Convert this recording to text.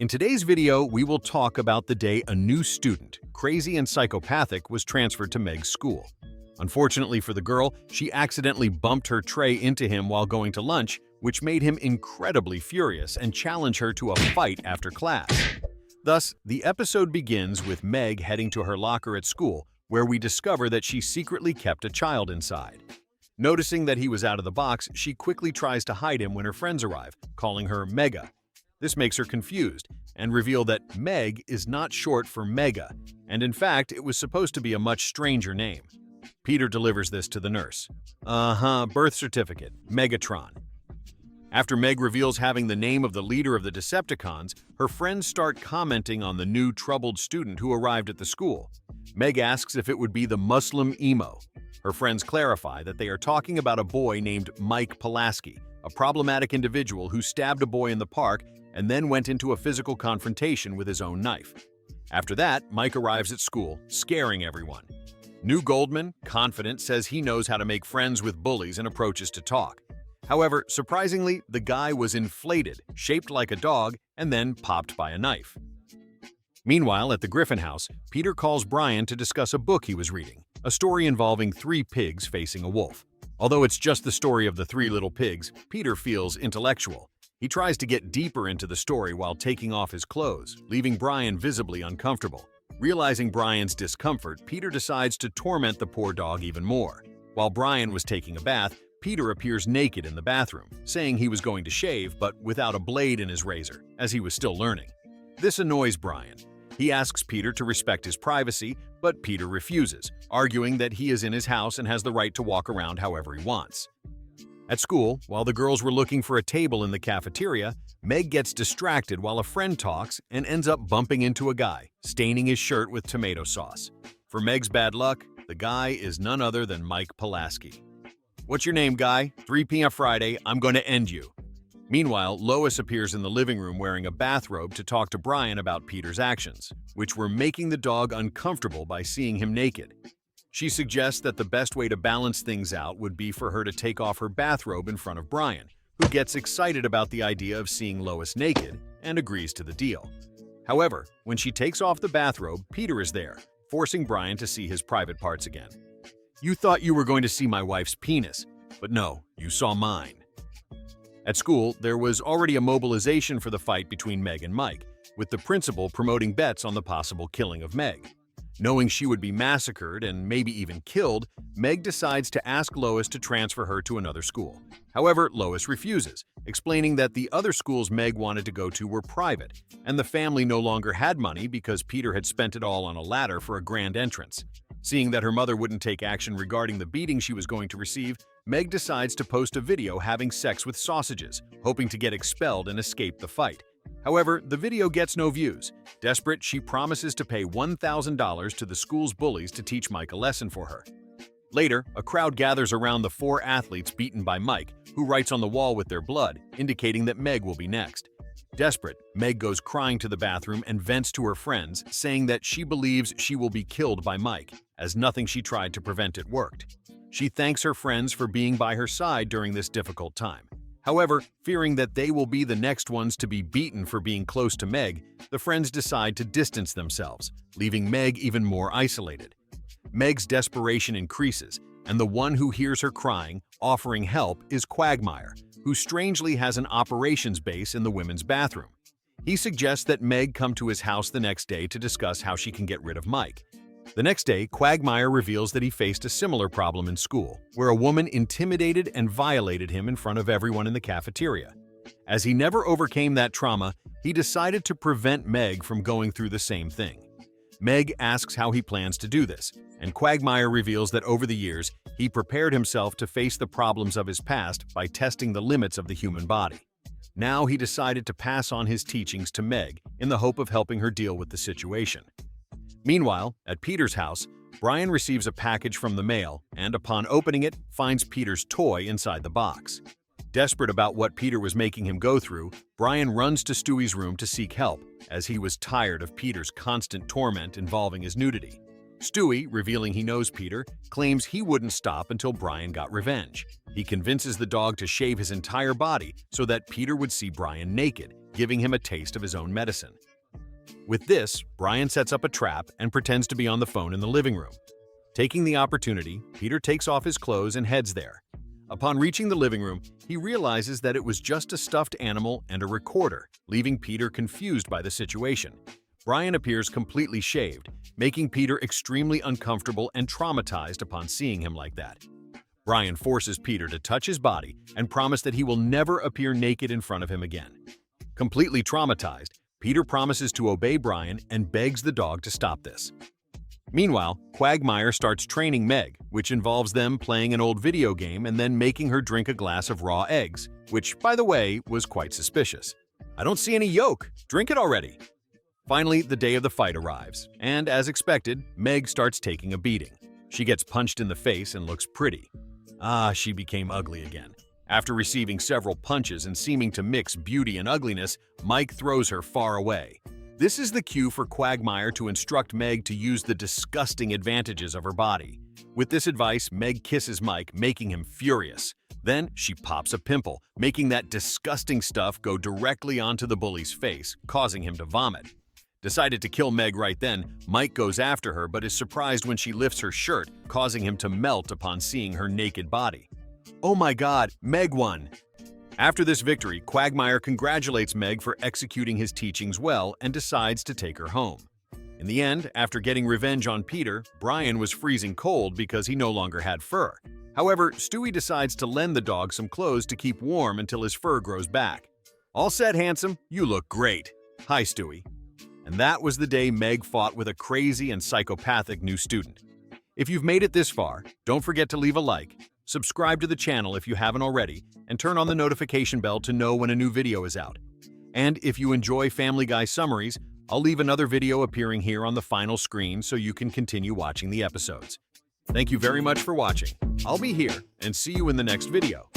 In today's video, we will talk about the day a new student, crazy and psychopathic, was transferred to Meg's school. Unfortunately for the girl, she accidentally bumped her tray into him while going to lunch, which made him incredibly furious and challenged her to a fight after class. Thus, the episode begins with Meg heading to her locker at school, where we discover that she secretly kept a child inside. Noticing that he was out of the box, she quickly tries to hide him when her friends arrive, calling her Mega. This makes her confused and reveal that Meg is not short for Mega, and in fact, it was supposed to be a much stranger name. Peter delivers this to the nurse. Birth certificate, Megatron. After Meg reveals having the name of the leader of the Decepticons, her friends start commenting on the new troubled student who arrived at the school. Meg asks if it would be the Muslim emo. Her friends clarify that they are talking about a boy named Mike Pulaski, a problematic individual who stabbed a boy in the park and then went into a physical confrontation with his own knife. After that, Mike arrives at school, scaring everyone. New Goldman, confident, says he knows how to make friends with bullies and approaches to talk. However, surprisingly, the guy was inflated, shaped like a dog, and then popped by a knife. Meanwhile, at the Griffin house, Peter calls Brian to discuss a book he was reading, a story involving 3 pigs facing a wolf. Although it's just the story of the 3 little pigs, Peter feels intellectual. He tries to get deeper into the story while taking off his clothes, leaving Brian visibly uncomfortable. Realizing Brian's discomfort, Peter decides to torment the poor dog even more. While Brian was taking a bath, Peter appears naked in the bathroom, saying he was going to shave but without a blade in his razor, as he was still learning. This annoys Brian. He asks Peter to respect his privacy, but Peter refuses, arguing that he is in his house and has the right to walk around however he wants. At school, while the girls were looking for a table in the cafeteria, Meg gets distracted while a friend talks and ends up bumping into a guy, staining his shirt with tomato sauce. For Meg's bad luck, the guy is none other than Mike Pulaski. "What's your name, guy? 3 p.m. Friday, I'm going to end you." Meanwhile, Lois appears in the living room wearing a bathrobe to talk to Brian about Peter's actions, which were making the dog uncomfortable by seeing him naked. She suggests that the best way to balance things out would be for her to take off her bathrobe in front of Brian, who gets excited about the idea of seeing Lois naked and agrees to the deal. However, when she takes off the bathrobe, Peter is there, forcing Brian to see his private parts again. "You thought you were going to see my wife's penis, but no, you saw mine." At school, there was already a mobilization for the fight between Meg and Mike, with the principal promoting bets on the possible killing of Meg. Knowing she would be massacred and maybe even killed, Meg decides to ask Lois to transfer her to another school. However, Lois refuses, explaining that the other schools Meg wanted to go to were private, and the family no longer had money because Peter had spent it all on a ladder for a grand entrance. Seeing that her mother wouldn't take action regarding the beating she was going to receive, Meg decides to post a video having sex with sausages, hoping to get expelled and escape the fight. However, the video gets no views. Desperate, she promises to pay $1,000 to the school's bullies to teach Mike a lesson for her. Later, a crowd gathers around the 4 athletes beaten by Mike, who writes on the wall with their blood, indicating that Meg will be next. Desperate, Meg goes crying to the bathroom and vents to her friends, saying that she believes she will be killed by Mike, as nothing she tried to prevent it worked. She thanks her friends for being by her side during this difficult time. However, fearing that they will be the next ones to be beaten for being close to Meg, the friends decide to distance themselves, leaving Meg even more isolated. Meg's desperation increases, and the one who hears her crying, offering help, is Quagmire, who strangely has an operations base in the women's bathroom. He suggests that Meg come to his house the next day to discuss how she can get rid of Mike. The next day, Quagmire reveals that he faced a similar problem in school, where a woman intimidated and violated him in front of everyone in the cafeteria. As he never overcame that trauma, he decided to prevent Meg from going through the same thing. Meg asks how he plans to do this, and Quagmire reveals that over the years, he prepared himself to face the problems of his past by testing the limits of the human body. Now he decided to pass on his teachings to Meg in the hope of helping her deal with the situation. Meanwhile, at Peter's house, Brian receives a package from the mail and, upon opening it, finds Peter's toy inside the box. Desperate about what Peter was making him go through, Brian runs to Stewie's room to seek help, as he was tired of Peter's constant torment involving his nudity. Stewie, revealing he knows Peter, claims he wouldn't stop until Brian got revenge. He convinces the dog to shave his entire body so that Peter would see Brian naked, giving him a taste of his own medicine. With this, Brian sets up a trap and pretends to be on the phone in the living room. Taking the opportunity, Peter takes off his clothes and heads there. Upon reaching the living room, he realizes that it was just a stuffed animal and a recorder, leaving Peter confused by the situation. Brian appears completely shaved, making Peter extremely uncomfortable and traumatized upon seeing him like that. Brian forces Peter to touch his body and promise that he will never appear naked in front of him again. Completely traumatized, Peter promises to obey Brian and begs the dog to stop this. Meanwhile, Quagmire starts training Meg, which involves them playing an old video game and then making her drink a glass of raw eggs, which, by the way, was quite suspicious. "I don't see any yolk. Drink it already." Finally, the day of the fight arrives, and as expected, Meg starts taking a beating. She gets punched in the face and looks pretty. She became ugly again. After receiving several punches and seeming to mix beauty and ugliness, Mike throws her far away. This is the cue for Quagmire to instruct Meg to use the disgusting advantages of her body. With this advice, Meg kisses Mike, making him furious. Then she pops a pimple, making that disgusting stuff go directly onto the bully's face, causing him to vomit. Decided to kill Meg right then, Mike goes after her but is surprised when she lifts her shirt, causing him to melt upon seeing her naked body. Oh my god, Meg won! After this victory, Quagmire congratulates Meg for executing his teachings well and decides to take her home. In the end, after getting revenge on Peter, Brian was freezing cold because he no longer had fur. However, Stewie decides to lend the dog some clothes to keep warm until his fur grows back. "All set, handsome. You look great. Hi, Stewie." And that was the day Meg fought with a crazy and psychopathic new student. If you've made it this far, don't forget to leave a like, subscribe to the channel if you haven't already, and turn on the notification bell to know when a new video is out. And if you enjoy Family Guy summaries, I'll leave another video appearing here on the final screen so you can continue watching the episodes. Thank you very much for watching. I'll be here and see you in the next video.